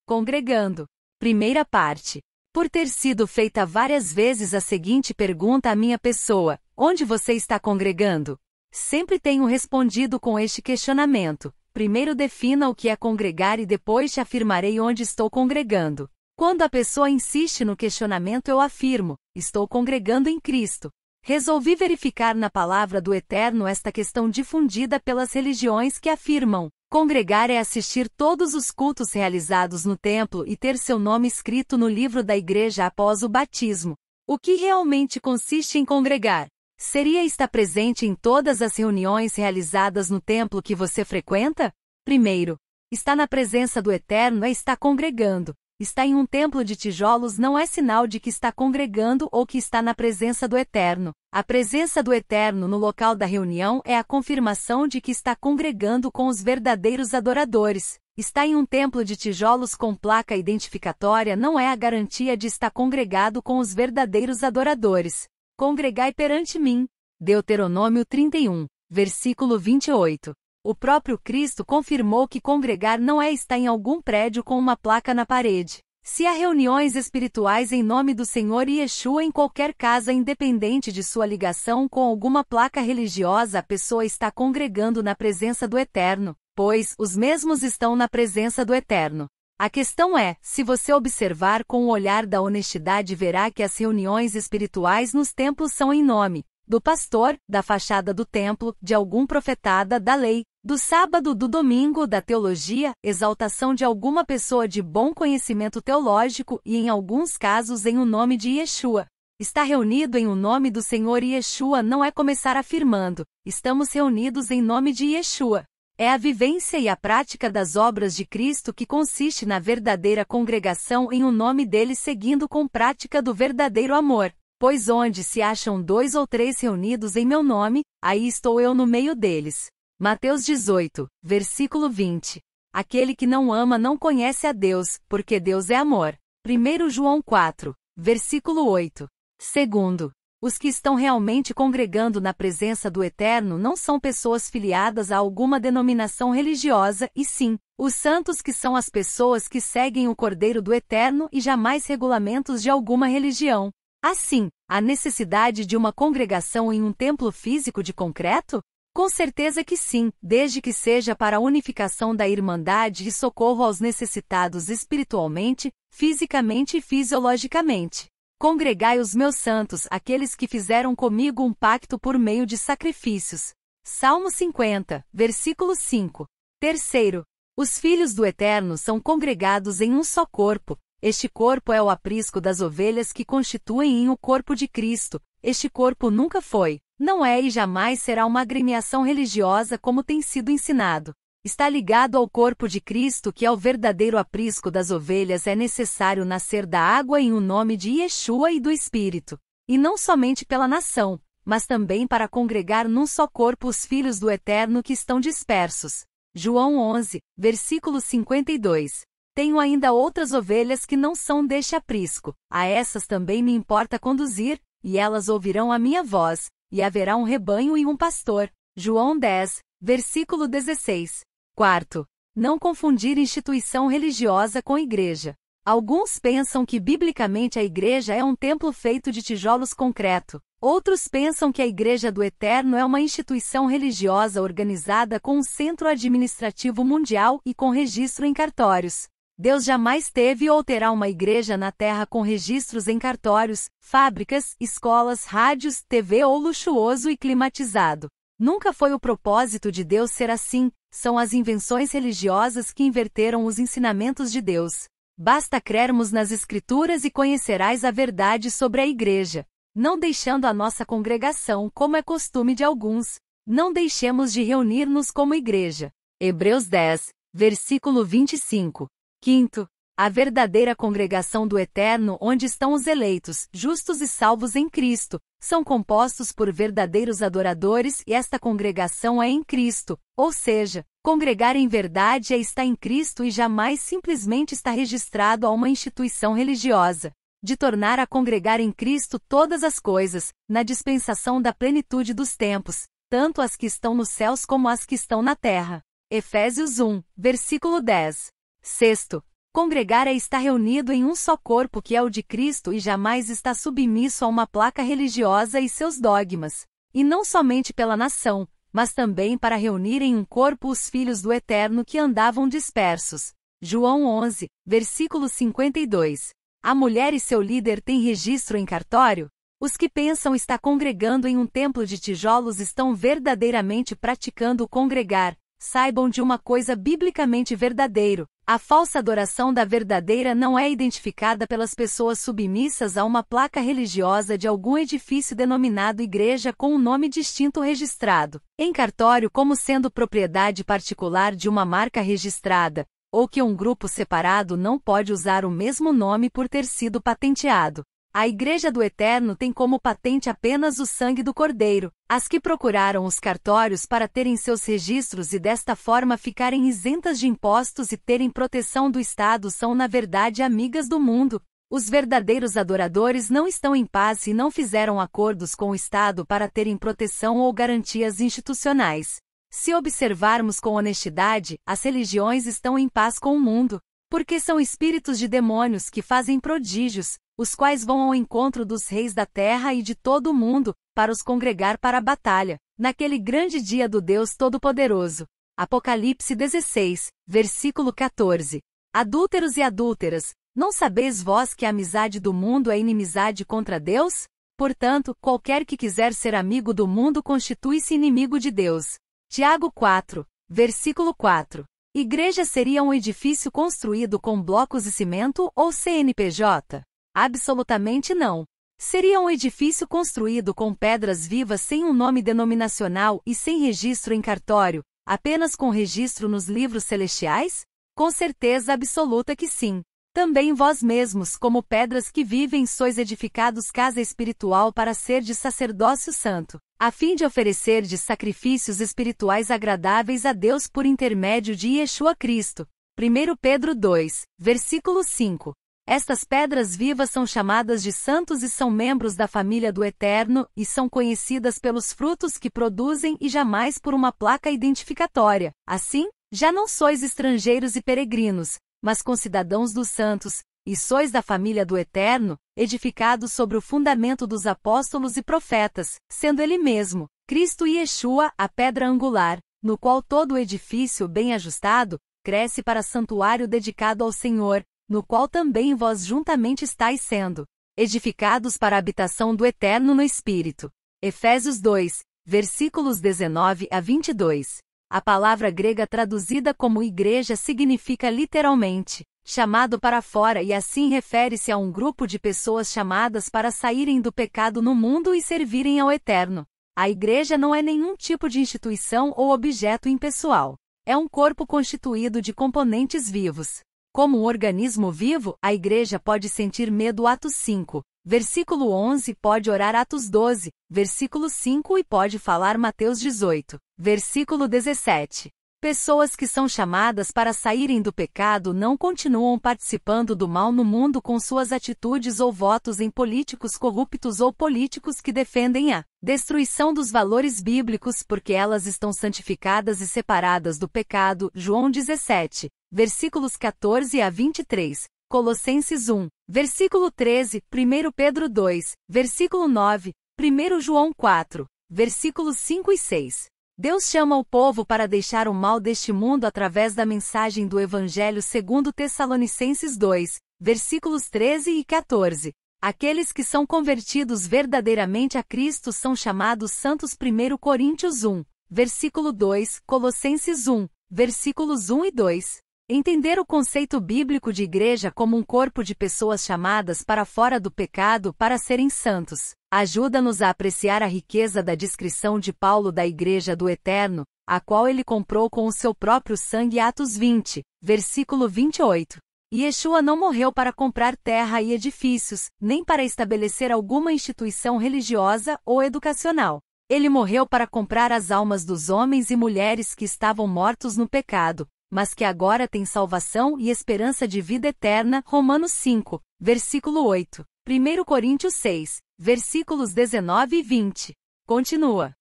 congregando. Primeira parte. Por ter sido feita várias vezes a seguinte pergunta à minha pessoa: onde você está congregando? Sempre tenho respondido com este questionamento. Primeiro defina o que é congregar e depois te afirmarei onde estou congregando. Quando a pessoa insiste no questionamento, eu afirmo: estou congregando em Cristo. Resolvi verificar na palavra do Eterno esta questão difundida pelas religiões que afirmam: congregar é assistir todos os cultos realizados no templo e ter seu nome escrito no livro da igreja após o batismo. O que realmente consiste em congregar? Seria estar presente em todas as reuniões realizadas no templo que você frequenta? Primeiro, estar na presença do Eterno é estar congregando. Estar em um templo de tijolos não é sinal de que está congregando ou que está na presença do Eterno. A presença do Eterno no local da reunião é a confirmação de que está congregando com os verdadeiros adoradores. Estar em um templo de tijolos com placa identificatória não é a garantia de estar congregado com os verdadeiros adoradores. Congregai perante mim. Deuteronômio 31, versículo 28. O próprio Cristo confirmou que congregar não é estar em algum prédio com uma placa na parede. Se há reuniões espirituais em nome do Senhor Yeshua em qualquer casa independente de sua ligação com alguma placa religiosa, a pessoa está congregando na presença do Eterno, pois os mesmos estão na presença do Eterno. A questão é, se você observar com o olhar da honestidade, verá que as reuniões espirituais nos templos são em nome do pastor, da fachada do templo, de algum profetada da lei, do sábado, do domingo, da teologia, exaltação de alguma pessoa de bom conhecimento teológico e, em alguns casos, em o nome de Yeshua. Estar reunido em o nome do Senhor Yeshua não é começar afirmando: estamos reunidos em nome de Yeshua. É a vivência e a prática das obras de Cristo que consiste na verdadeira congregação em o nome dele, seguindo com prática do verdadeiro amor. Pois onde se acham 2 ou 3 reunidos em meu nome, aí estou eu no meio deles. Mateus 18, versículo 20. Aquele que não ama não conhece a Deus, porque Deus é amor. 1 João 4, versículo 8. Segundo, os que estão realmente congregando na presença do Eterno não são pessoas filiadas a alguma denominação religiosa, e sim, os santos, que são as pessoas que seguem o Cordeiro do Eterno e jamais regulamentos de alguma religião. Assim, há necessidade de uma congregação em um templo físico de concreto? Com certeza que sim, desde que seja para a unificação da irmandade e socorro aos necessitados espiritualmente, fisicamente e fisiologicamente. Congregai os meus santos, aqueles que fizeram comigo um pacto por meio de sacrifícios. Salmo 50, versículo 5. Terceiro, os filhos do Eterno são congregados em um só corpo. Este corpo é o aprisco das ovelhas que constituem o corpo de Cristo. Este corpo nunca foi, não é e jamais será uma agremiação religiosa como tem sido ensinado. Está ligado ao corpo de Cristo, que é o verdadeiro aprisco das ovelhas. É necessário nascer da água em o nome de Yeshua e do Espírito. E não somente pela nação, mas também para congregar num só corpo os filhos do Eterno que estão dispersos. João 11, versículo 52. Tenho ainda outras ovelhas que não são deste aprisco. A essas também me importa conduzir, e elas ouvirão a minha voz, e haverá um rebanho e um pastor. João 10, versículo 16. Quarto, não confundir instituição religiosa com igreja. Alguns pensam que biblicamente a igreja é um templo feito de tijolos concreto. Outros pensam que a Igreja do Eterno é uma instituição religiosa organizada com um centro administrativo mundial e com registro em cartórios. Deus jamais teve ou terá uma igreja na terra com registros em cartórios, fábricas, escolas, rádios, TV ou luxuoso e climatizado. Nunca foi o propósito de Deus ser assim, são as invenções religiosas que inverteram os ensinamentos de Deus. Basta crermos nas Escrituras e conhecerás a verdade sobre a igreja. Não deixando a nossa congregação, como é costume de alguns. Não deixemos de reunir-nos como igreja. Hebreus 10, versículo 25. Quinto, a verdadeira congregação do Eterno, onde estão os eleitos, justos e salvos em Cristo, são compostos por verdadeiros adoradores, e esta congregação é em Cristo, ou seja, congregar em verdade é estar em Cristo e jamais simplesmente estar registrado a uma instituição religiosa. De tornar a congregar em Cristo todas as coisas, na dispensação da plenitude dos tempos, tanto as que estão nos céus como as que estão na terra. Efésios 1, versículo 10. Sexto, Congregar é estar reunido em um só corpo que é o de Cristo e jamais está submisso a uma placa religiosa e seus dogmas. E não somente pela nação, mas também para reunir em um corpo os filhos do Eterno que andavam dispersos. João 11, versículo 52. A mulher e seu líder têm registro em cartório? Os que pensam estar congregando em um templo de tijolos estão verdadeiramente praticando o congregar. Saibam de uma coisa biblicamente verdadeiro: a falsa adoração da verdadeira não é identificada pelas pessoas submissas a uma placa religiosa de algum edifício denominado igreja com um nome distinto registrado em cartório como sendo propriedade particular de uma marca registrada, ou que um grupo separado não pode usar o mesmo nome por ter sido patenteado. A Igreja do Eterno tem como patente apenas o sangue do Cordeiro. As que procuraram os cartórios para terem seus registros e desta forma ficarem isentas de impostos e terem proteção do Estado são na verdade amigas do mundo. Os verdadeiros adoradores não estão em paz e não fizeram acordos com o Estado para terem proteção ou garantias institucionais. Se observarmos com honestidade, as religiões estão em paz com o mundo, porque são espíritos de demônios que fazem prodígios, os quais vão ao encontro dos reis da terra e de todo o mundo, para os congregar para a batalha, naquele grande dia do Deus Todo-Poderoso. Apocalipse 16, versículo 14. Adúlteros e adúlteras, não sabeis vós que a amizade do mundo é inimizade contra Deus? Portanto, qualquer que quiser ser amigo do mundo constitui-se inimigo de Deus. Tiago 4, versículo 4. Igreja seria um edifício construído com blocos de cimento ou CNPJ? Absolutamente não. Seria um edifício construído com pedras vivas sem um nome denominacional e sem registro em cartório, apenas com registro nos livros celestiais? Com certeza absoluta que sim. Também vós mesmos, como pedras que vivem, sois edificados casa espiritual para ser de sacerdócio santo, a fim de oferecer de sacrifícios espirituais agradáveis a Deus por intermédio de Yeshua Cristo. 1 Pedro 2, versículo 5. Estas pedras vivas são chamadas de santos e são membros da família do Eterno, e são conhecidas pelos frutos que produzem e jamais por uma placa identificatória. Assim, já não sois estrangeiros e peregrinos, mas concidadãos dos santos, e sois da família do Eterno, edificados sobre o fundamento dos apóstolos e profetas, sendo ele mesmo, Cristo e Yeshua, a pedra angular, no qual todo o edifício bem ajustado, cresce para santuário dedicado ao Senhor, no qual também vós juntamente estáis sendo edificados para a habitação do Eterno no Espírito. Efésios 2, versículos 19 a 22. A palavra grega traduzida como igreja significa literalmente chamado para fora e assim refere-se a um grupo de pessoas chamadas para saírem do pecado no mundo e servirem ao Eterno. A igreja não é nenhum tipo de instituição ou objeto impessoal. É um corpo constituído de componentes vivos. Como um organismo vivo, a igreja pode sentir medo Atos 5, versículo 11 pode orar Atos 12, versículo 5 e pode falar Mateus 18, versículo 17. Pessoas que são chamadas para saírem do pecado não continuam participando do mal no mundo com suas atitudes ou votos em políticos corruptos ou políticos que defendem a destruição dos valores bíblicos porque elas estão santificadas e separadas do pecado. João 17, versículos 14 a 23, Colossenses 1, versículo 13, 1 Pedro 2, versículo 9, 1 João 4, versículos 5 e 6. Deus chama o povo para deixar o mal deste mundo através da mensagem do Evangelho segundo Tessalonicenses 2, versículos 13 e 14. Aqueles que são convertidos verdadeiramente a Cristo são chamados santos. 1 Coríntios 1, versículo 2, Colossenses 1, versículos 1 e 2. Entender o conceito bíblico de igreja como um corpo de pessoas chamadas para fora do pecado para serem santos, ajuda-nos a apreciar a riqueza da descrição de Paulo da Igreja do Eterno, a qual ele comprou com o seu próprio sangue. Atos 20, versículo 28. Yeshua não morreu para comprar terra e edifícios, nem para estabelecer alguma instituição religiosa ou educacional. Ele morreu para comprar as almas dos homens e mulheres que estavam mortos no pecado, mas que agora têm salvação e esperança de vida eterna. Romanos 5, versículo 8. 1 Coríntios 6, versículos 19 e 20. Continua.